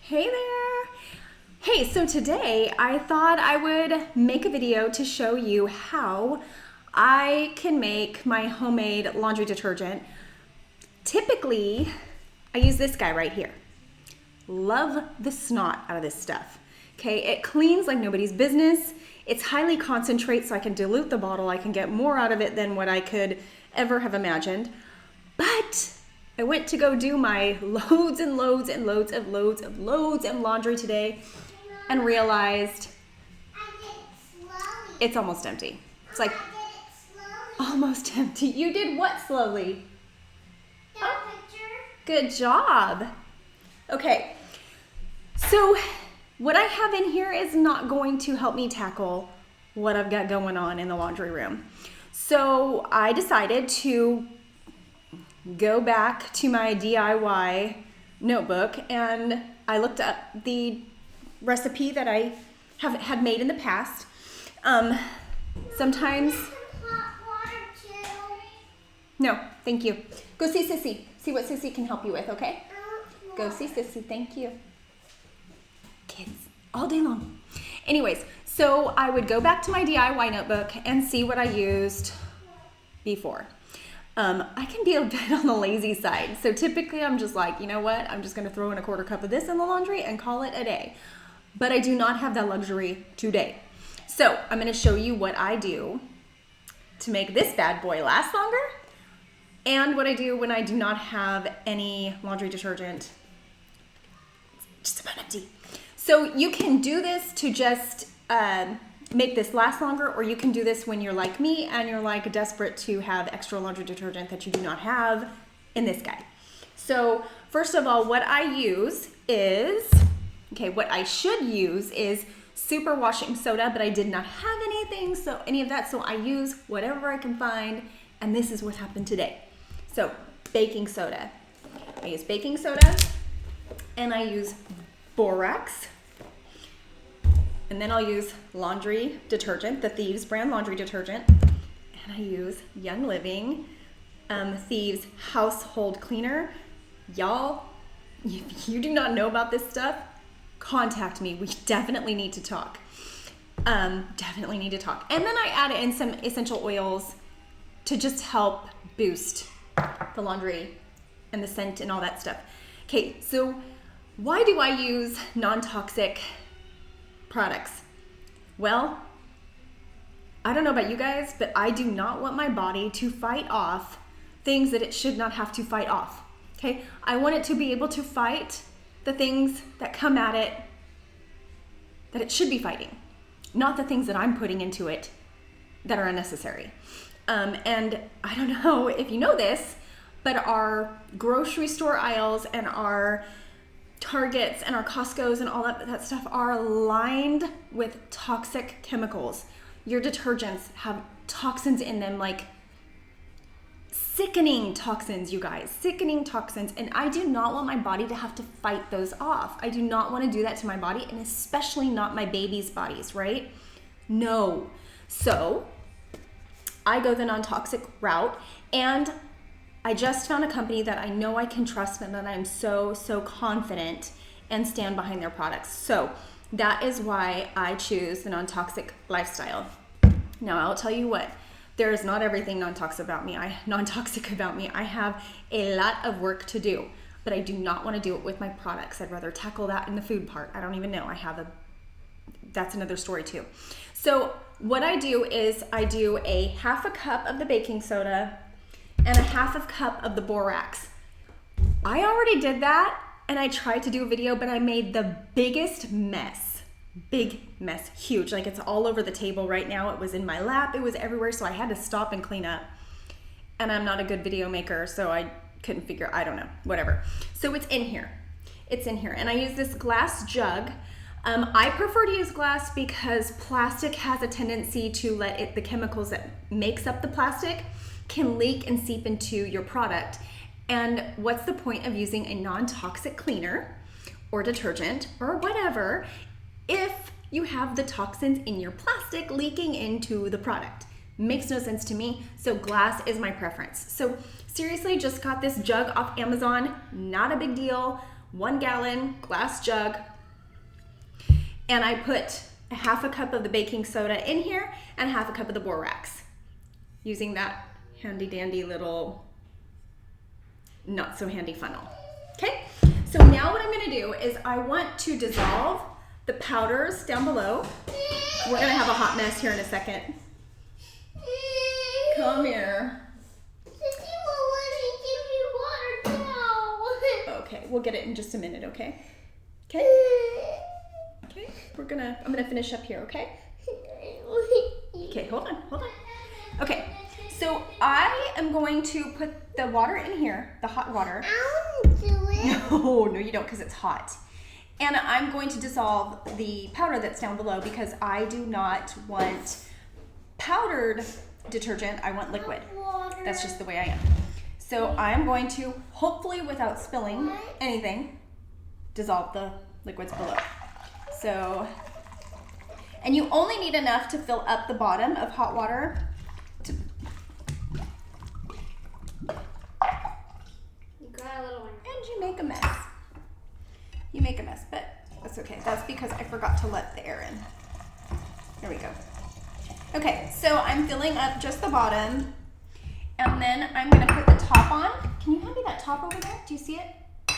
Hey there! Hey, so today I thought I would make a video to show you how I can make my homemade laundry detergent. Typically, I use this guy right here. Love the snot out of this stuff. Okay, it cleans like nobody's business. It's highly concentrate, so I can dilute the bottle. I can get more out of it than what I could ever have imagined. But I went to go do my loads and loads and loads of laundry today and realized it's almost empty. It's like almost empty. You did what slowly? Oh, good job. Okay, so what I have in here is not going to help me tackle what I've got going on in the laundry room. So I decided to go back to my DIY notebook and I looked up the recipe that I had made in the past. Sometimes, no, thank you. Go see Sissy. See what Sissy can help you with, okay? Go see Sissy, thank you. Kids, all day long. Anyways, so I would go back to my DIY notebook and see what I used before. I can be a bit on the lazy side. So typically I'm just like, you know what? I'm just going to throw in a quarter cup of this in the laundry and call it a day. But I do not have that luxury today. So I'm going to show you what I do to make this bad boy last longer and what I do when I do not have any laundry detergent. It's just about empty. So you can do this to just make this last longer, or you can do this when you're like me and you're like desperate to have extra laundry detergent that you do not have in this guy. So first of all, what I use is, what I should use is super washing soda, but I did not have any of that, so I use whatever I can find, and this is what happened today. So baking soda. I use baking soda, and I use borax. And then I'll use laundry detergent, the Thieves brand laundry detergent. And I use Young Living Thieves household cleaner. Y'all, if you do not know about this stuff, contact me. We definitely need to talk. And then I add in some essential oils to just help boost the laundry and the scent and all that stuff. Okay, so why do I use non-toxic products? Well, I don't know about you guys, but I do not want my body to fight off things that it should not have to fight off. Okay, I want it to be able to fight the things that come at it that it should be fighting, not the things that I'm putting into it that are unnecessary. And I don't know if you know this, but our grocery store aisles and our Targets and our Costco's and all that stuff are lined with toxic chemicals. Your detergents have toxins in them, like sickening toxins, you guys, sickening toxins. And I do not want my body to have to fight those off. I do not want to do that to my body, and especially not my baby's bodies, right? No. So I go the non-toxic route, and I just found a company that I know I can trust and that I'm so confident and stand behind their products. So that is why I choose the non-toxic lifestyle. Now I'll tell you what, there is not everything non-toxic about me. I have a lot of work to do, but I do not want to do it with my products. I'd rather tackle that in the food part. I don't even know. That's another story too. So what I do is I do a half a cup of the baking soda and a half a cup of the borax. I already did that and I tried to do a video, but I made the biggest mess. Big mess, huge. Like it's all over the table right now. It was in my lap, it was everywhere, so I had to stop and clean up. And I'm not a good video maker, so I couldn't figure, I don't know, whatever. So it's in here. And I use this glass jug. I prefer to use glass because plastic has a tendency to the chemicals that makes up the plastic can leak and seep into your product. And what's the point of using a non-toxic cleaner or detergent or whatever if you have the toxins in your plastic leaking into the product? Makes no sense to me, so glass is my preference. So seriously, just got this jug off Amazon, not a big deal. 1 gallon glass jug, and I put a half a cup of the baking soda in here and half a cup of the borax, using that handy dandy little not so handy funnel. Okay, so now what I'm gonna do is I want to dissolve the powders down below. We're gonna have a hot mess here in a second. Come here. Okay, we'll get it in just a minute, okay? Okay? Okay, I'm gonna finish up here, okay? Okay, hold on. Okay, so I am going to put the water in here, the hot water. I want to do it. No, you don't, because it's hot. And I'm going to dissolve the powder that's down below because I do not want powdered detergent, I want liquid. That's just the way I am. So I'm going to, hopefully without spilling anything, dissolve the liquids below. So, and you only need enough to fill up the bottom of hot water. You got a little one. And you make a mess. You make a mess, but that's okay. That's because I forgot to let the air in. There we go. Okay, so I'm filling up just the bottom, and then I'm gonna put the top on. Can you hand me that top over there? Do you see it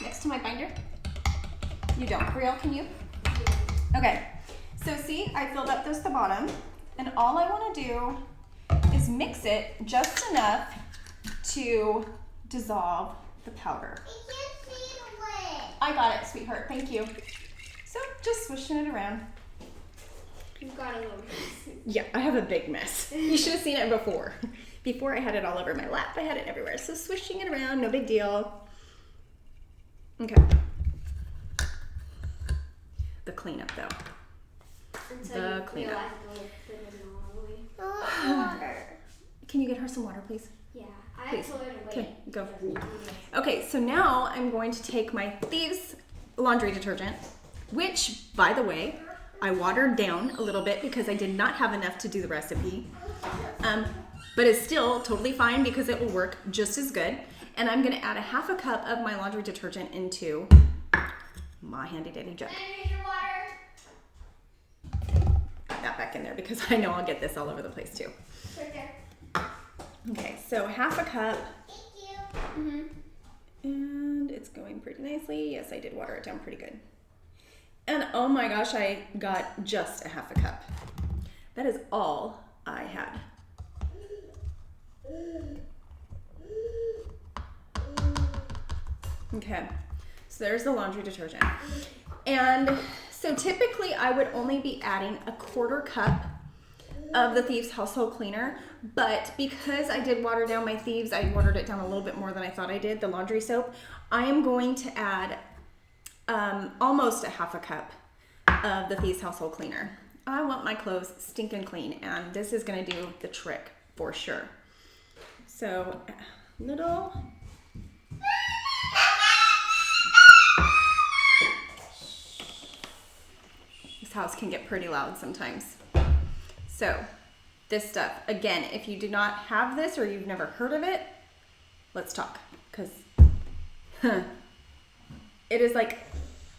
next to my binder? You don't. Brielle, can you? Okay, so see, I filled up just the bottom, and all I wanna do is mix it just enough to dissolve the powder. I got it, sweetheart, thank you. So just swishing it around. You've got a little mess. Yeah, I have a big mess. You should have seen it before. Before I had it all over my lap, I had it everywhere. So swishing it around, no big deal. Okay. The cleanup though. The cleanup. Can you get her some water, please? Yeah, Please. Okay, go. Okay, so now I'm going to take my Thieves laundry detergent, which, by the way, I watered down a little bit because I did not have enough to do the recipe. But it's still totally fine because it will work just as good. And I'm gonna add a half a cup of my laundry detergent into my handy dandy jug. Put that back in there because I know I'll get this all over the place too. Right there. Okay, so half a cup. Thank you. And it's going pretty nicely. Yes, I did water it down pretty good. And oh my gosh, I got just a half a cup. That is all I had. Okay, so there's the laundry detergent. And so typically I would only be adding a 1/4 cup of the Thieves household cleaner, but because I did water down my Thieves, I watered it down a little bit more than I thought I did, the laundry soap, I am going to add almost a half a cup of the Thieves household cleaner. I want my clothes stinking clean, and this is gonna do the trick for sure. So, little. This house can get pretty loud sometimes. So, this stuff, again, if you do not have this or you've never heard of it, let's talk, because it is like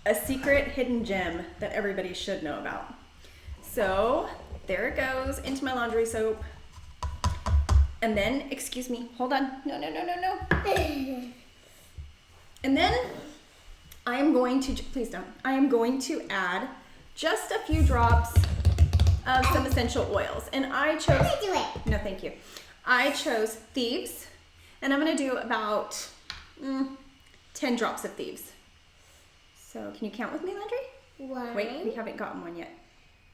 a secret hidden gem that everybody should know about. So, there it goes into my laundry soap. And then, excuse me, hold on. No. And then I am going to, please don't, I am going to add just a few drops of some essential oils. And I chose, I'm gonna do it. No, thank you. I chose Thieves, and I'm gonna do about 10 drops of Thieves. So can you count with me, Landry? 1. Wait, we haven't gotten one yet.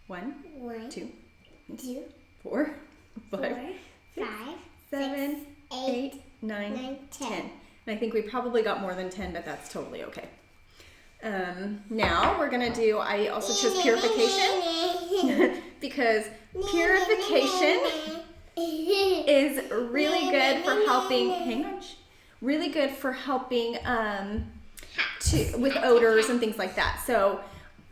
1, 2, 2, 4, 5, 5, 7, 8, 9, 10. And I think we probably got more than 10, but that's totally okay. Now we're gonna do, I also chose purification because purification is really good for helping, hang on, really good for helping with odors and things like that. So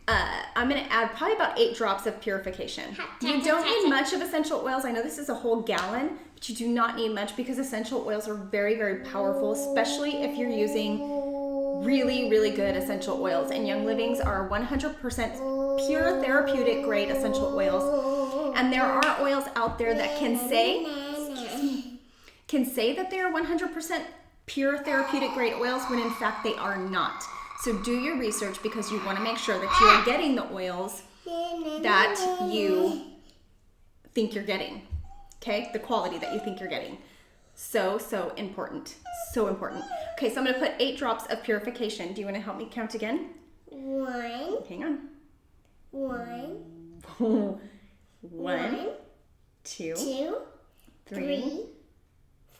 I'm gonna add probably about 8 drops of purification. You don't need much of essential oils. I know this is a whole gallon, but you do not need much because essential oils are very, very powerful, especially if you're using really, really good essential oils. And Young Living's are 100% pure therapeutic grade essential oils. And there are oils out there that can say that they are 100% pure therapeutic grade oils when in fact they are not. So do your research because you want to make sure that you are getting the oils that you think you're getting. Okay? The quality that you think you're getting. So important. So important. Okay, so I'm going to put 8 drops of purification. Do you want to help me count again? 1. Hang on. 1. 1, 2, 2, 3, 3,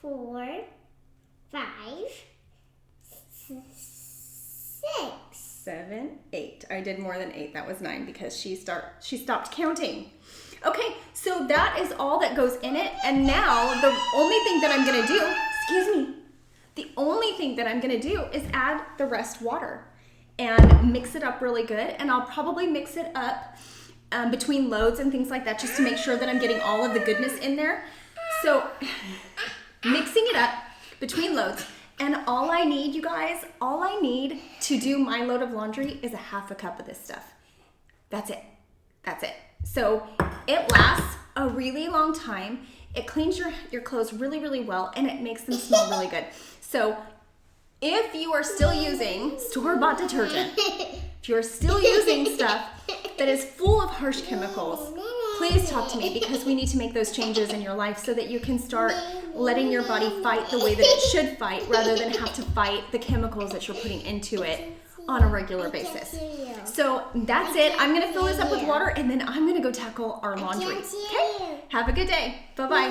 4, 5, 6. 7, 8. I did more than 8. That was 9 because she stopped counting. Okay, so that is all that goes in it. And now the only thing that I'm going to do, the only thing that I'm going to do is add the rest water and mix it up really good. And I'll probably mix it up between loads and things like that just to make sure that I'm getting all of the goodness in there. So mixing it up between loads. And all I need, you guys, all I need to do my load of laundry is a half a cup of this stuff. That's it. That's it. So it lasts a really long time. It cleans your clothes really, really well, and it makes them smell really good. So if you are still using store-bought detergent, if you're still using stuff that is full of harsh chemicals, please talk to me because we need to make those changes in your life so that you can start letting your body fight the way that it should fight rather than have to fight the chemicals that you're putting into it on a regular basis. So that's it. I'm going to fill this up with water and then I'm going to go tackle our laundry. Okay? Have a good day. Bye-bye.